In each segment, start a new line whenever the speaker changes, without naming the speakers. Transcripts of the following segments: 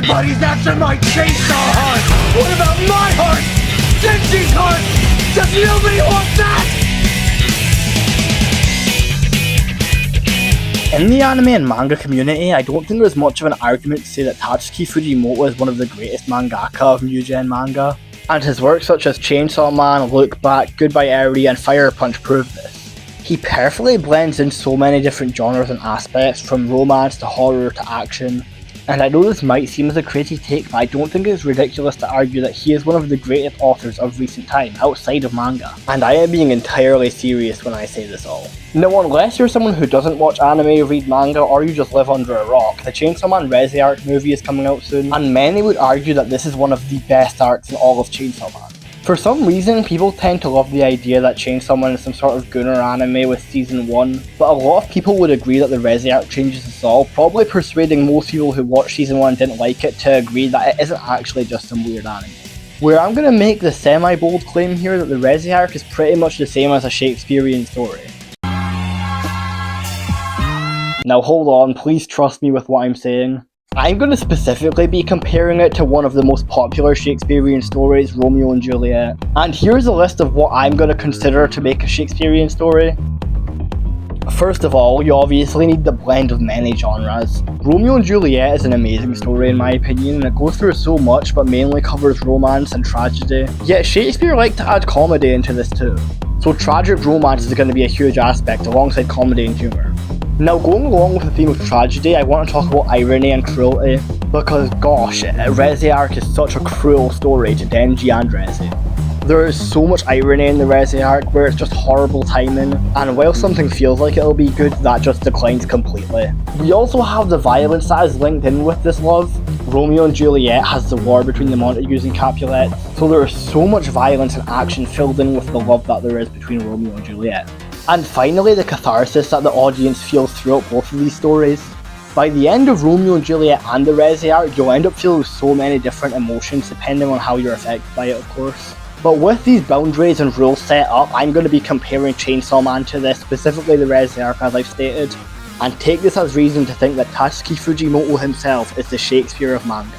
Everybody's after my chainsaw heart! What about my heart? Denji's heart! Does nobody want that?
In the anime and manga community, I don't think there's much of an argument to say that Tatsuki Fujimoto is one of the greatest mangaka of new gen manga, and his works such as Chainsaw Man, Look Back, Goodbye Eri, and Fire Punch prove this. He perfectly blends in so many different genres and aspects, from romance to horror to action, and I know this might seem as a crazy take, but I don't think it's ridiculous to argue that he is one of the greatest authors of recent time outside of manga. And I am being entirely serious when I say this all. Now, unless you're someone who doesn't watch anime, read manga, or you just live under a rock, the Chainsaw Man Reze Arc movie is coming out soon, and many would argue that this is one of the best arcs in all of Chainsaw Man. For some reason, people tend to love the idea that Chainsaw Man is some sort of Gunner anime with season 1, but a lot of people would agree that the Reze Arc changes us all, probably persuading most people who watched season 1 and didn't like it to agree that it isn't actually just some weird anime. Where I'm going to make the semi-bold claim here that the Reze Arc is pretty much the same as a Shakespearean story. Now hold on, please trust me with what I'm saying. I'm going to specifically be comparing it to one of the most popular Shakespearean stories, Romeo and Juliet. And here's a list of what I'm going to consider to make a Shakespearean story. First of all, you obviously need the blend of many genres. Romeo and Juliet is an amazing story in my opinion, and it goes through so much but mainly covers romance and tragedy. Yet Shakespeare liked to add comedy into this too. So tragic romance is going to be a huge aspect alongside comedy and humour. Now, going along with the theme of tragedy, I want to talk about irony and cruelty, because gosh, Reze Arc is such a cruel story to Denji and Reze. There is so much irony in the Reze Arc where it's just horrible timing, and while something feels like it'll be good, that just declines completely. We also have the violence that is linked in with this love. Romeo and Juliet has the war between the Montagues and Capulets, so there is so much violence and action filled in with the love that there is between Romeo and Juliet. And finally, the catharsis that the audience feels throughout both of these stories. By the end of Romeo and Juliet and the Reze Arc, you'll end up feeling so many different emotions depending on how you're affected by it, of course. But with these boundaries and rules set up, I'm going to be comparing Chainsaw Man to this, specifically the Reze Arc as I've stated, and take this as reason to think that Tatsuki Fujimoto himself is the Shakespeare of manga.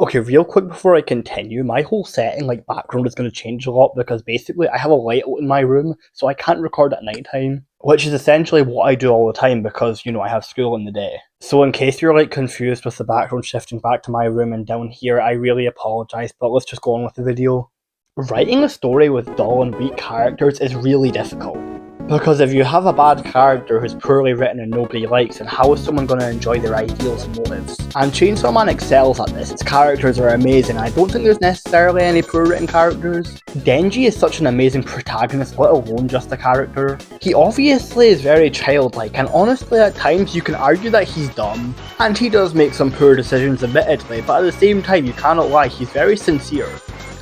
Okay, real quick before I continue, my whole setting, background is going to change a lot because basically I have a light out in my room, so I can't record at night time, which is essentially what I do all the time because, I have school in the day. So in case you're confused with the background shifting back to my room and down here, I really apologise, but let's just go on with the video. Writing a story with dull and weak characters is really difficult. Because if you have a bad character who's poorly written and nobody likes, then how is someone going to enjoy their ideals and motives? And Chainsaw Man excels at this. Its characters are amazing. I don't think there's necessarily any poor written characters. Denji is such an amazing protagonist, let alone just a character. He obviously is very childlike, and honestly at times you can argue that he's dumb. And he does make some poor decisions admittedly, but at the same time you cannot lie, he's very sincere.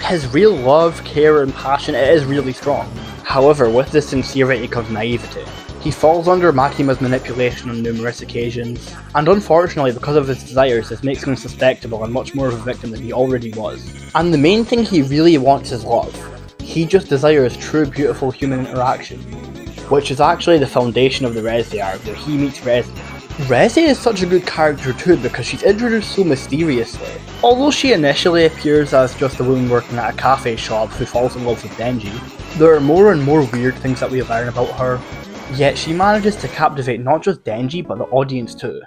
His real love, care and passion, it is really strong. However, with this sincerity comes naivety. He falls under Makima's manipulation on numerous occasions, and unfortunately because of his desires this makes him susceptible and much more of a victim than he already was. And the main thing he really wants is love. He just desires true beautiful human interaction, which is actually the foundation of the Reze Arc where he meets Reze. Reze is such a good character too because she's introduced so mysteriously. Although she initially appears as just a woman working at a cafe shop who falls in love with Denji, there are more and more weird things that we learn about her. Yet she manages to captivate not just Denji but the audience too.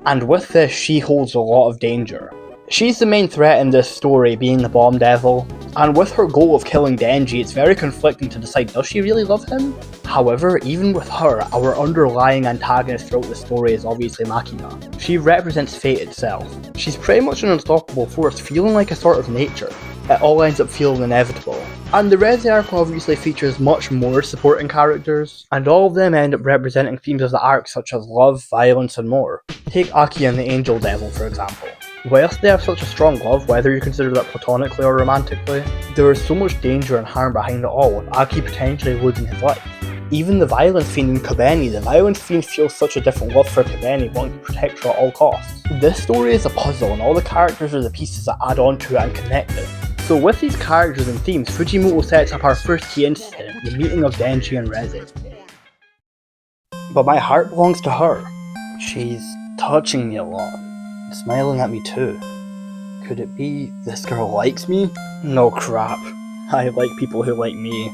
And with this she holds a lot of danger. She's the main threat in this story, being the Bomb Devil, and with her goal of killing Denji it's very conflicting to decide does she really love him? However, even with her, our underlying antagonist throughout the story is obviously Makima. She represents fate itself. She's pretty much an unstoppable force, feeling like a sort of nature. It all ends up feeling inevitable. And the Reze Arc obviously features much more supporting characters, and all of them end up representing themes of the arc such as love, violence and more. Take Aki and the Angel Devil for example. Whilst they have such a strong love, whether you consider that platonically or romantically, there is so much danger and harm behind it all, with Aki potentially losing his life. Even the violence fiend in Kobeni, the violence fiend feels such a different love for Kobeni, wanting to protect her at all costs. This story is a puzzle and all the characters are the pieces that add on to it and connect it. So with these characters and themes, Fujimoto sets up our first key incident, the meeting of Denji and Reze. But my heart belongs to her. She's touching me a lot. smiling at me too. Could it be this girl likes me? No crap. I like people who like me.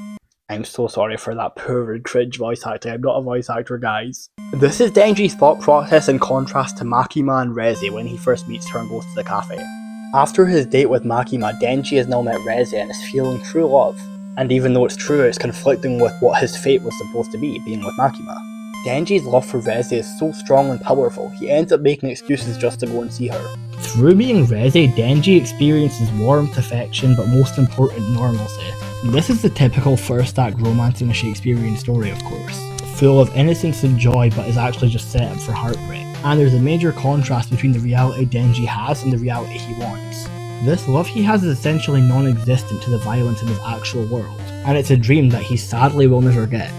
I'm so sorry for that poor and cringe voice acting. I'm not a voice actor, guys. This is Denji's thought process in contrast to Makima and Reze when he first meets her and goes to the cafe. After his date with Makima, Denji has now met Reze and is feeling true love. And even though it's true, it's conflicting with what his fate was supposed to be, being with Makima. Denji's love for Reze is so strong and powerful, he ends up making excuses just to go and see her. Through meeting Reze, Denji experiences warmth, affection, but most important, normalcy. This is the typical first act romance in a Shakespearean story, of course. Full of innocence and joy, but is actually just set up for heartbreak. And there's a major contrast between the reality Denji has and the reality he wants. This love he has is essentially non-existent to the violence in his actual world, and it's a dream that he sadly will never get.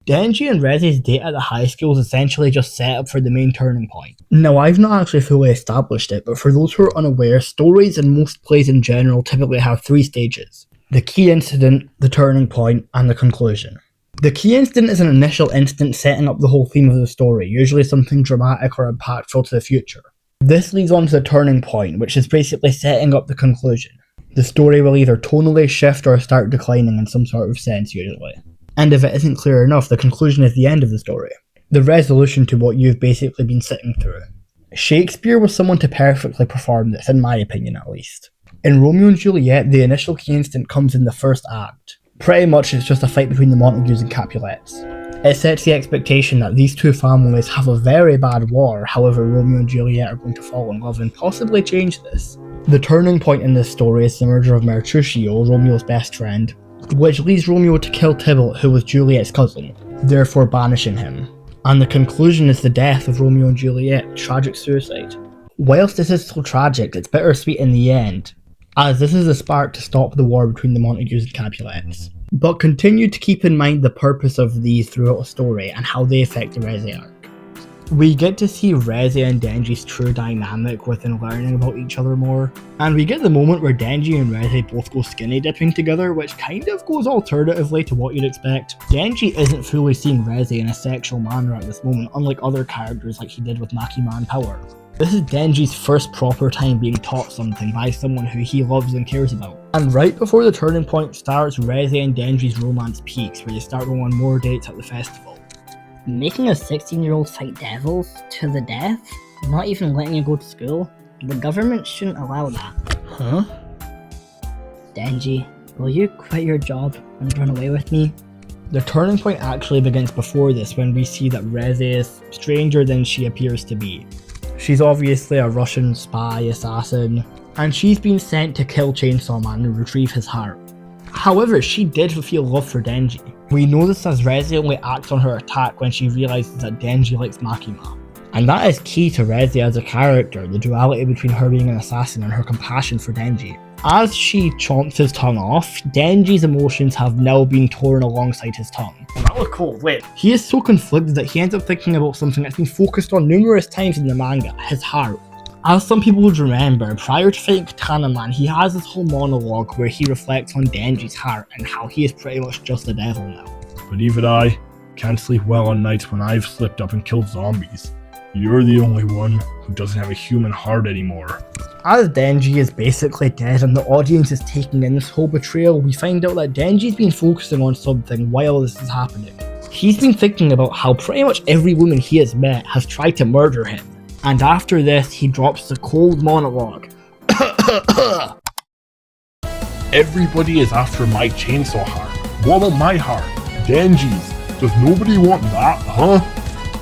Denji and Reze's date at the high school is essentially just set up for the main turning point. Now, I've not actually fully established it, but for those who are unaware, stories and most plays in general typically have 3 stages. The key incident, the turning point, and the conclusion. The key incident is an initial incident setting up the whole theme of the story, usually something dramatic or impactful to the future. This leads on to the turning point, which is basically setting up the conclusion. The story will either tonally shift or start declining in some sort of sense, usually. And if it isn't clear enough, the conclusion is the end of the story. The resolution to what you've basically been sitting through. Shakespeare was someone to perfectly perform this, in my opinion at least. In Romeo and Juliet, the initial key instant comes in the first act. Pretty much it's just a fight between the Montagues and Capulets. It sets the expectation that these two families have a very bad war, however Romeo and Juliet are going to fall in love and possibly change this. The turning point in this story is the murder of Mercutio, Romeo's best friend, which leads Romeo to kill Tybalt, who was Juliet's cousin, therefore banishing him. And the conclusion is the death of Romeo and Juliet, tragic suicide. Whilst this is so tragic, it's bittersweet in the end, as this is a spark to stop the war between the Montagues and Capulets. But continue to keep in mind the purpose of these throughout the story and how they affect the Reze arc. We get to see Reze and Denji's true dynamic within learning about each other more, and we get the moment where Denji and Reze both go skinny dipping together, which kind of goes alternatively to what you'd expect. Denji isn't fully seeing Reze in a sexual manner at this moment, unlike other characters like he did with Makima and Power. This is Denji's first proper time being taught something by someone who he loves and cares about. And right before the turning point starts, Reze and Denji's romance peaks, where they start going on more dates at the festival.
Making a 16-year-old fight devils to the death? Not even letting you go to school? The government shouldn't allow that.
Huh?
Denji, will you quit your job and run away with me?
The turning point actually begins before this, when we see that Reze is stranger than she appears to be. She's obviously a Russian spy assassin, and she's been sent to kill Chainsaw Man and retrieve his heart. However, she did feel love for Denji. We know this as Reze only acts on her attack when she realises that Denji likes Makima. And that is key to Reze as a character, the duality between her being an assassin and her compassion for Denji. As she chomps his tongue off, Denji's emotions have now been torn alongside his tongue. That was cool, wait. He is so conflicted that he ends up thinking about something that's been focused on numerous times in the manga, his heart. As some people would remember, prior to fighting Katana Man, he has this whole monologue where he reflects on Denji's heart and how he is pretty much just the devil now.
But even I can't sleep well on nights when I've slipped up and killed zombies. You're the only one who doesn't have a human heart anymore.
As Denji is basically dead and the audience is taking in this whole betrayal, we find out that Denji's been focusing on something while this is happening. He's been thinking about how pretty much every woman he has met has tried to murder him. And after this, he drops the cold monologue.
Everybody is after my chainsaw heart. What about my heart? Denji's. Does nobody want that, huh?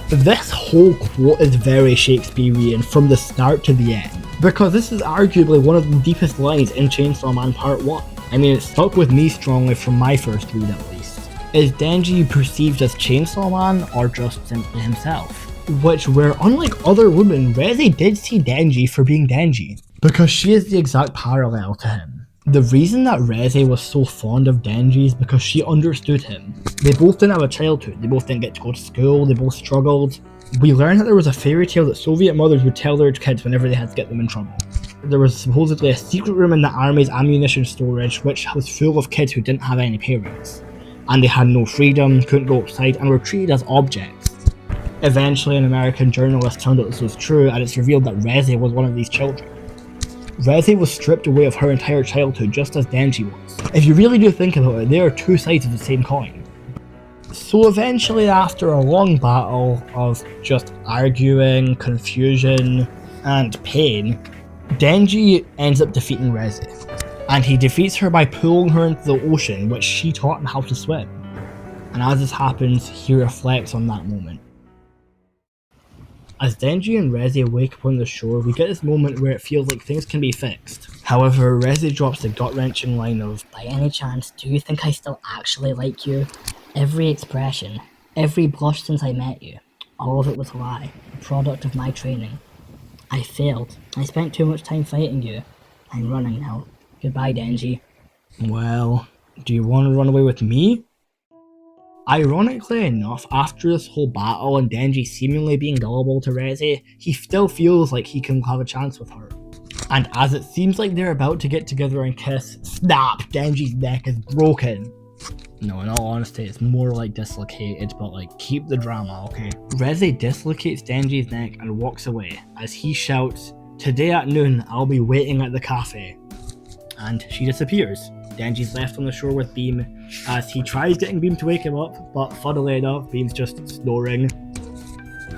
This whole quote is very Shakespearean from the start to the end, because this is arguably one of the deepest lines in Chainsaw Man Part 1. I mean, it stuck with me strongly from my first read at least. Is Denji perceived as Chainsaw Man or just simply himself? Which, where unlike other women, Reze did see Denji for being Denji, because she is the exact parallel to him. The reason that Reze was so fond of Denji is because she understood him. They both didn't have a childhood, they both didn't get to go to school, they both struggled. We learned that there was a fairy tale that Soviet mothers would tell their kids whenever they had to get them in trouble. There was supposedly a secret room in the army's ammunition storage which was full of kids who didn't have any parents. And they had no freedom, couldn't go outside, and were treated as objects. Eventually, an American journalist found out this was true, and it's revealed that Reze was one of these children. Reze was stripped away of her entire childhood, just as Denji was. If you really do think about it, there are two sides of the same coin. So eventually, after a long battle of just arguing, confusion, and pain, Denji ends up defeating Reze. And he defeats her by pulling her into the ocean, which she taught him how to swim. And as this happens, he reflects on that moment. As Denji and Reze wake up on the shore, we get this moment where it feels like things can be fixed. However, Reze drops the gut-wrenching line of, "By any chance, do you think I still actually like you? Every expression, every blush since I met you, all of it was a lie, a product of my training. I failed. I spent too much time fighting you. I'm running now. Goodbye, Denji." Well, do you want to run away with me? Ironically enough, after this whole battle and Denji seemingly being gullible to Reze, he still feels like he can have a chance with her. And as it seems like they're about to get together and kiss, snap, Denji's neck is broken. No, in all honesty, it's more like dislocated, but like, keep the drama, okay? Reze dislocates Denji's neck and walks away, as he shouts, "Today at noon, I'll be waiting at the cafe." And she disappears. Denji's left on the shore with Beam, as he tries getting Beam to wake him up, but funnily enough, Beam's just snoring.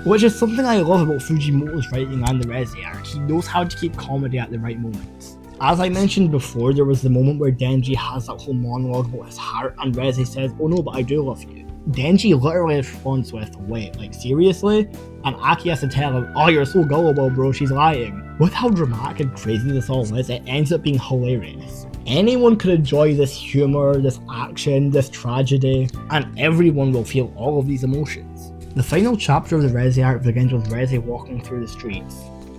Which is something I love about Fujimoto's writing and the Reze arc. He knows how to keep comedy at the right moments. As I mentioned before, there was the moment where Denji has that whole monologue about his heart, and Reze says, "Oh no, but I do love you." Denji literally responds with, "Wait, like seriously?" And Aki has to tell him, "Oh, you're so gullible, bro, she's lying." With how dramatic and crazy this all is, it ends up being hilarious. Anyone could enjoy this humor, this action, this tragedy, and everyone will feel all of these emotions. The final chapter of the Reze arc begins with Reze walking through the streets.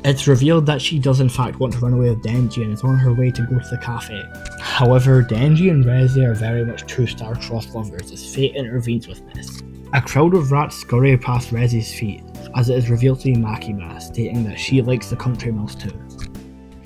It's revealed that she does in fact want to run away with Denji and is on her way to go to the cafe. However, Denji and Reze are very much two star-crossed lovers as fate intervenes with this. A crowd of rats scurry past Reze's feet, as it is revealed to be Makima, stating that she likes the country mouse too.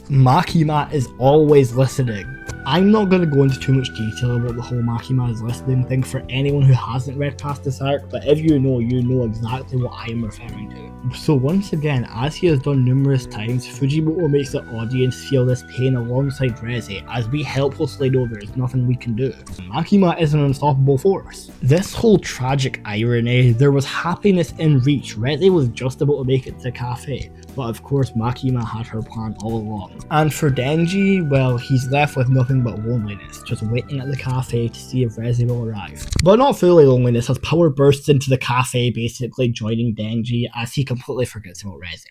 Makima is always listening. I'm not going to go into too much detail about the whole Makima is listening thing for anyone who hasn't read past this arc, but if you know exactly what I am referring to. So once again, as he has done numerous times, Fujimoto makes the audience feel this pain alongside Reze, as we helplessly know there is nothing we can do. Makima is an unstoppable force. This whole tragic irony, there was happiness in reach. Reze was just about to make it to the cafe, but of course Makima had her plan all along. And for Denji, well, he's left with nothing but loneliness, just waiting at the cafe to see if Reze will arrive. But not fully loneliness, as Power bursts into the cafe, basically joining Denji, as he completely forgets about Reze.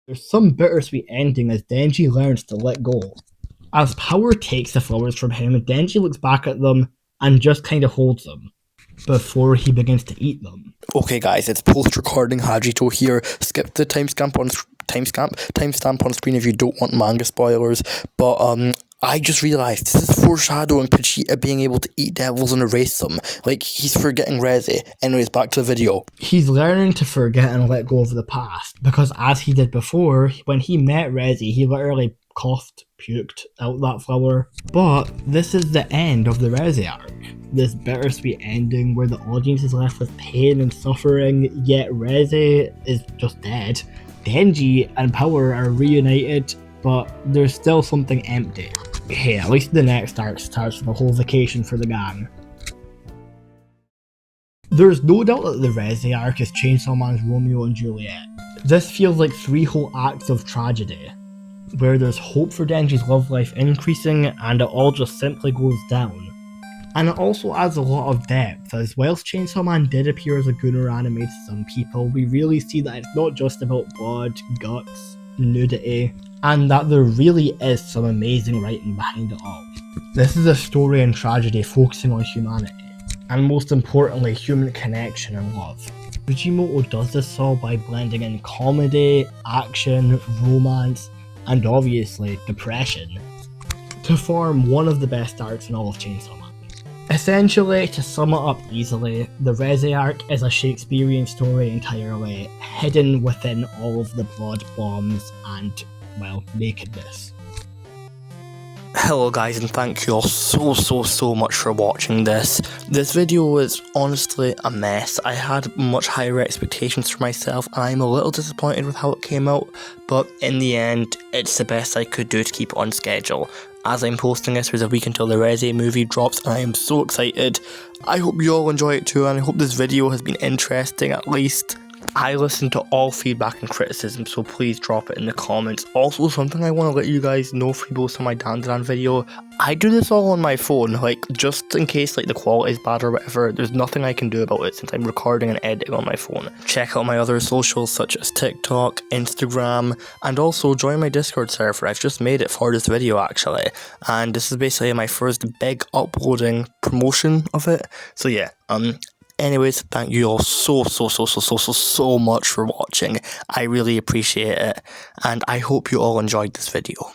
There's some bittersweet ending as Denji learns to let go. As Power takes the flowers from him, Denji looks back at them and just kind of holds them before he begins to eat them.
Okay guys, it's post-recording Hajito here. Skip the timestamp on screen if you don't want manga spoilers. But I just realised this is foreshadowing Pachita being able to eat devils and erase them. Like, he's forgetting Reze. Anyways, back to the video.
He's learning to forget and let go of the past, because as he did before, when he met Reze, he literally puked out that flower. But this is the end of the Reze arc. This bittersweet ending where the audience is left with pain and suffering, yet Reze is just dead. Denji and Power are reunited, but there's still something empty. Hey, at least the next arc starts with a whole vacation for the gang. There's no doubt that the Reze arc is Chainsaw Man's Romeo and Juliet. This feels like 3 whole acts of tragedy, where there's hope for Denji's love life increasing and it all just simply goes down. And it also adds a lot of depth, as whilst Chainsaw Man did appear as a gooner anime to some people, we really see that it's not just about blood, guts, nudity, and that there really is some amazing writing behind it all. This is a story and tragedy focusing on humanity, and most importantly, human connection and love. Fujimoto does this all by blending in comedy, action, romance, and obviously depression, to form one of the best arcs in all of Chainsaw Man. Essentially, to sum it up easily, the Reze arc is a Shakespearean story entirely, hidden within all of the blood, bombs, and, well, nakedness.
Hello guys, and thank you all so much for watching this. This video was honestly a mess. I had much higher expectations for myself and I'm a little disappointed with how it came out, but in the end, it's the best I could do to keep it on schedule. As I'm posting this, there's a week until the Reze movie drops and I am so excited. I hope you all enjoy it too, and I hope this video has been interesting at least. I listen to all feedback and criticism, so please drop it in the comments. Also, something I want to let you guys know for both of my Dan video, I do this all on my phone, like, just in case like the quality is bad or whatever. There's nothing I can do about it since I'm recording and editing on my phone. Check out my other socials such as TikTok, Instagram, and also join my Discord server. I've just made it for this video actually, and this is basically my first big uploading promotion of it. So yeah, anyways, thank you all so much for watching. I really appreciate it, and I hope you all enjoyed this video.